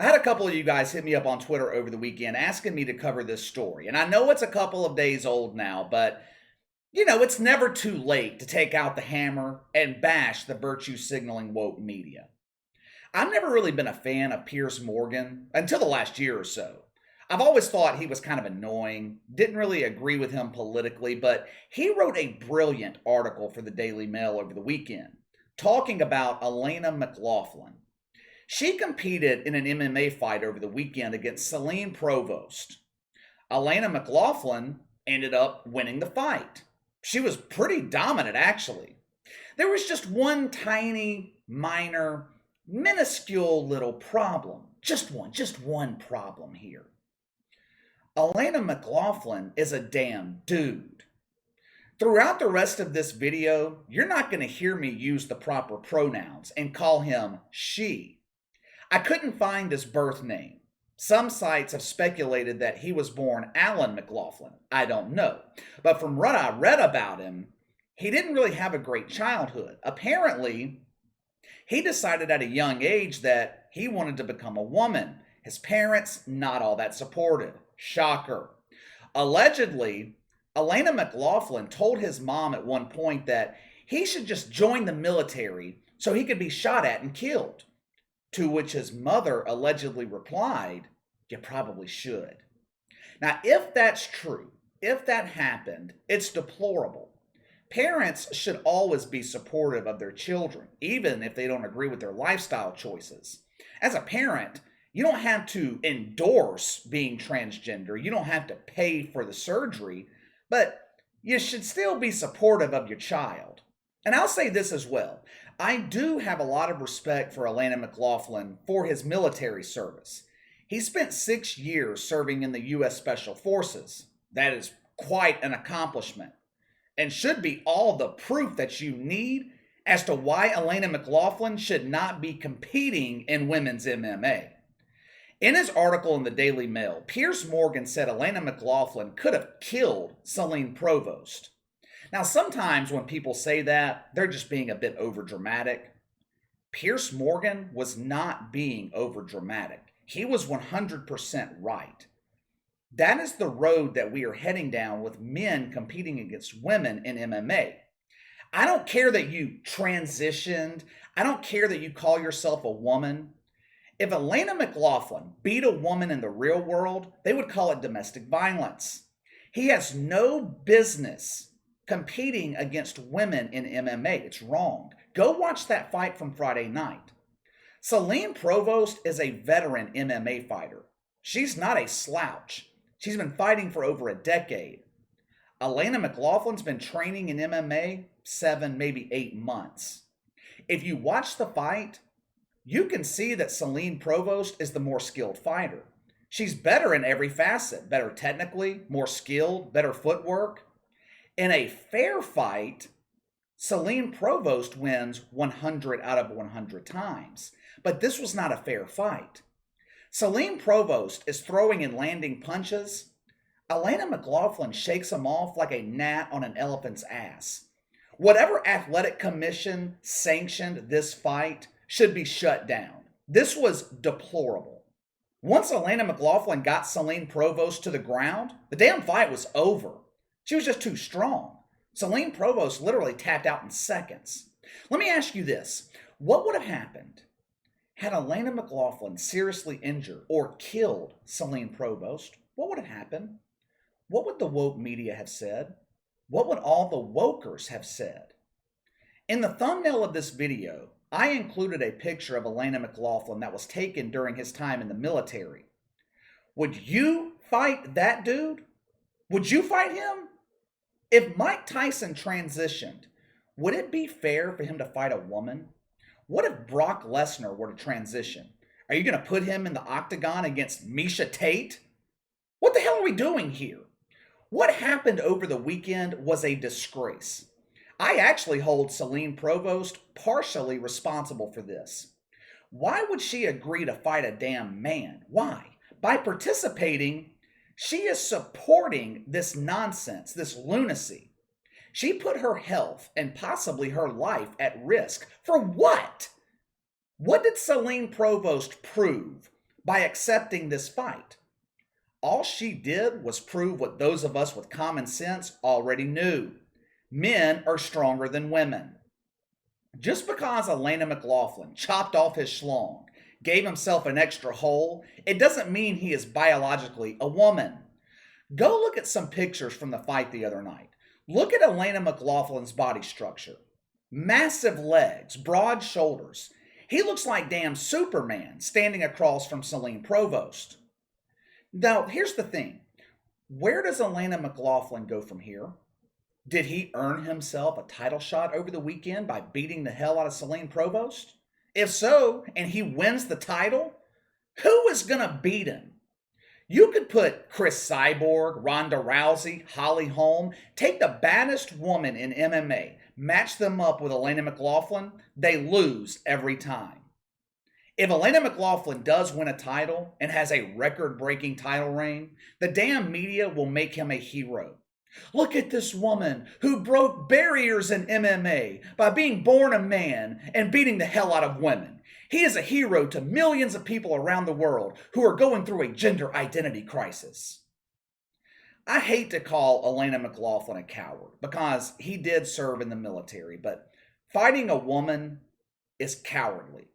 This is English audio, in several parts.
I had a couple of you guys hit me up on Twitter over the weekend asking me to cover this story. And I know it's a couple of days old now, but it's never too late to take out the hammer and bash the virtue signaling woke media. I've never really been a fan of Piers Morgan until the last year or so. I've always thought he was kind of annoying, didn't really agree with him politically, but he wrote a brilliant article for the Daily Mail over the weekend talking about Alana McLaughlin. She competed in an MMA fight over the weekend against Celine Provost. Alana McLaughlin ended up winning the fight. She was pretty dominant, actually. There was just one tiny, minor, minuscule little problem. Just one problem here. Elena McLaughlin is a damn dude. Throughout the rest of this video, you're not going to hear me use the proper pronouns and call him she. I couldn't find his birth name. Some sites have speculated that he was born Alan McLaughlin. I don't know. But from what I read about him, he didn't really have a great childhood. Apparently, he decided at a young age that he wanted to become a woman. His parents, not all that supportive. Shocker. Allegedly, Elena McLaughlin told his mom at one point that he should just join the military so he could be shot at and killed. To which his mother allegedly replied, "You probably should." Now, if that's true, if that happened, it's deplorable. Parents should always be supportive of their children, even if they don't agree with their lifestyle choices. As a parent, you don't have to endorse being transgender. You don't have to pay for the surgery, but you should still be supportive of your child. And I'll say this as well. I do have a lot of respect for Alana McLaughlin for his military service. He spent 6 years serving in the U.S. Special Forces. That is quite an accomplishment and should be all the proof that you need as to why Elena McLaughlin should not be competing in women's MMA. In his article in the Daily Mail, Piers Morgan said Elena McLaughlin could have killed Celine Provost. Now, sometimes when people say that, they're just being a bit overdramatic. Piers Morgan was not being overdramatic. He was 100% right. That is the road that we are heading down with men competing against women in MMA. I don't care that you transitioned. I don't care that you call yourself a woman. If Elena McLaughlin beat a woman in the real world, they would call it domestic violence. He has no business competing against women in MMA. It's wrong. Go watch that fight from Friday night. Celine Provost is a veteran MMA fighter. She's not a slouch. She's been fighting for over a decade. Alana McLaughlin's been training in MMA 7, maybe 8 months. If you watch the fight, you can see that Celine Provost is the more skilled fighter. She's better in every facet, better technically, more skilled, better footwork. In a fair fight, Celine Provost wins 100 out of 100 times. But this was not a fair fight. Celine Provost is throwing and landing punches. Alana McLaughlin shakes them off like a gnat on an elephant's ass. Whatever athletic commission sanctioned this fight should be shut down. This was deplorable. Once Alana McLaughlin got Celine Provost to the ground, the damn fight was over. She was just too strong. Celine Provost literally tapped out in seconds. Let me ask you this. What would have happened had Alana McLaughlin seriously injured or killed Celine Provost? What would have happened? What would the woke media have said? What would all the wokers have said? In the thumbnail of this video, I included a picture of Alana McLaughlin that was taken during his time in the military. Would you fight that dude? Would you fight him? If Mike Tyson transitioned, would it be fair for him to fight a woman? What if Brock Lesnar were to transition? Are you going to put him in the octagon against Misha Tate? What the hell are we doing here? What happened over the weekend was a disgrace. I actually hold Celine Provost partially responsible for this. Why would she agree to fight a damn man? Why? By participating, she is supporting this nonsense, this lunacy. She put her health and possibly her life at risk. For what? What did Celine Provost prove by accepting this fight. All she did was prove what those of us with common sense already knew. Men are stronger than women. Just because Elena McLaughlin chopped off his schlong, gave himself an extra hole, it doesn't mean he is biologically a woman. Go look at some pictures from the fight the other night. Look at Elena McLaughlin's body structure. Massive legs, broad shoulders. He looks like damn Superman standing across from Celine Provost. Now, here's the thing. Where does Alana McLaughlin go from here? Did he earn himself a title shot over the weekend by beating the hell out of Celine Provost? If so, and he wins the title, who is going to beat him? You could put Chris Cyborg, Ronda Rousey, Holly Holm, take the baddest woman in MMA, match them up with Alana McLaughlin, they lose every time. If Elena McLaughlin does win a title and has a record-breaking title reign, the damn media will make him a hero. Look at this woman who broke barriers in MMA by being born a man and beating the hell out of women. He is a hero to millions of people around the world who are going through a gender identity crisis. I hate to call Elena McLaughlin a coward because he did serve in the military, but fighting a woman is cowardly.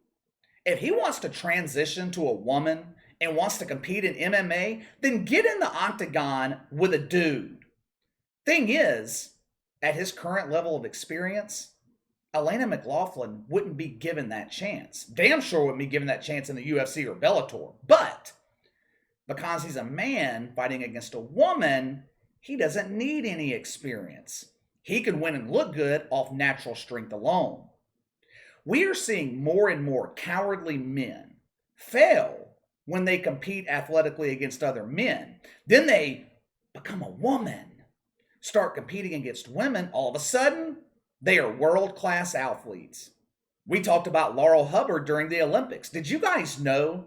If he wants to transition to a woman and wants to compete in MMA, then get in the octagon with a dude. Thing is, at his current level of experience, Elena McLaughlin wouldn't be given that chance. Damn sure wouldn't be given that chance in the UFC or Bellator. But because he's a man fighting against a woman, he doesn't need any experience. He can win and look good off natural strength alone. We are seeing more and more cowardly men fail when they compete athletically against other men. Then they become a woman, start competing against women. All of a sudden, they are world-class athletes. We talked about Laurel Hubbard during the Olympics. Did you guys know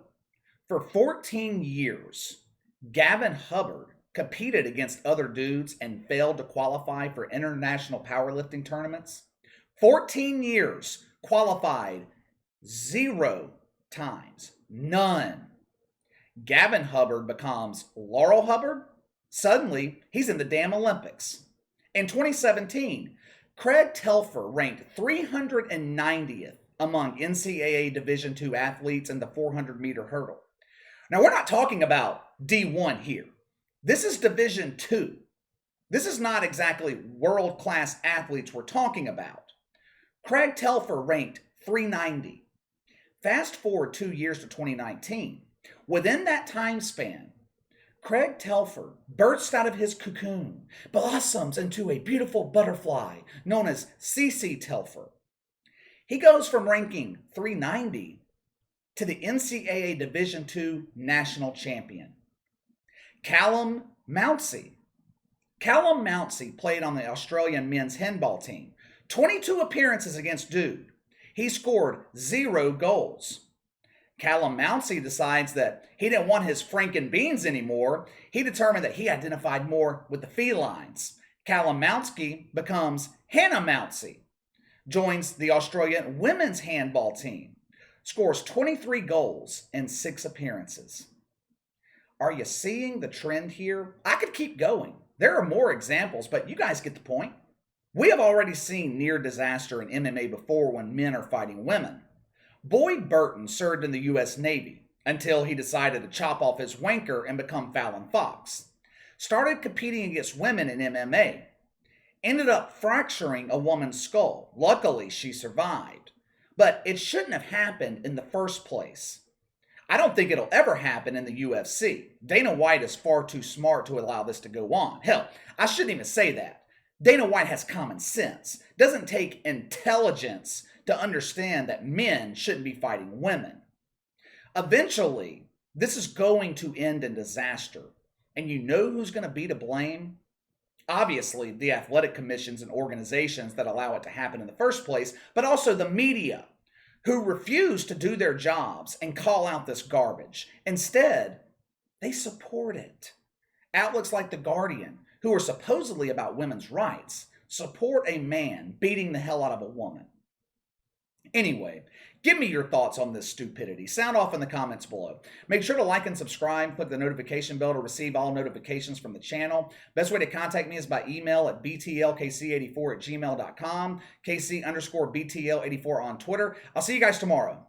for 14 years, Gavin Hubbard competed against other dudes and failed to qualify for international powerlifting tournaments? 14 years. Qualified 0 times. None. Gavin Hubbard becomes Laurel Hubbard. Suddenly, he's in the damn Olympics. In 2017, Craig Telfer ranked 390th among NCAA Division II athletes in the 400-meter hurdle. Now, we're not talking about D1 here. This is Division II. This is not exactly world-class athletes we're talking about. Craig Telfer ranked 390. Fast forward 2 years to 2019. Within that time span, Craig Telfer bursts out of his cocoon, blossoms into a beautiful butterfly known as CC Telfer. He goes from ranking 390 to the NCAA Division II national champion. Callum Mounsey. Callum Mounsey played on the Australian men's handball team. 22 appearances against dude. He scored 0 goals. Callum Mounsey decides that he didn't want his Franken beans anymore. He determined that he identified more with the felines. Callum Mounsey becomes Hannah Mounsey, joins the Australian women's handball team, scores 23 goals in 6 appearances. Are you seeing the trend here? I could keep going. There are more examples, but you guys get the point. We have already seen near disaster in MMA before when men are fighting women. Boyd Burton served in the U.S. Navy until he decided to chop off his wanker and become Fallon Fox. Started competing against women in MMA. Ended up fracturing a woman's skull. Luckily, she survived. But it shouldn't have happened in the first place. I don't think it'll ever happen in the UFC. Dana White is far too smart to allow this to go on. Hell, I shouldn't even say that. Dana White has common sense. Doesn't take intelligence to understand that men shouldn't be fighting women. Eventually, this is going to end in disaster. And you know who's going to be to blame? Obviously, the athletic commissions and organizations that allow it to happen in the first place, but also the media, who refuse to do their jobs and call out this garbage. Instead, they support it. Outlets like The Guardian, who are supposedly about women's rights, support a man beating the hell out of a woman. Anyway, give me your thoughts on this stupidity. Sound off in the comments below. Make sure to like and subscribe. Click the notification bell to receive all notifications from the channel. Best way to contact me is by email at btlkc84@gmail.com, KC_BTL84 on Twitter. I'll see you guys tomorrow.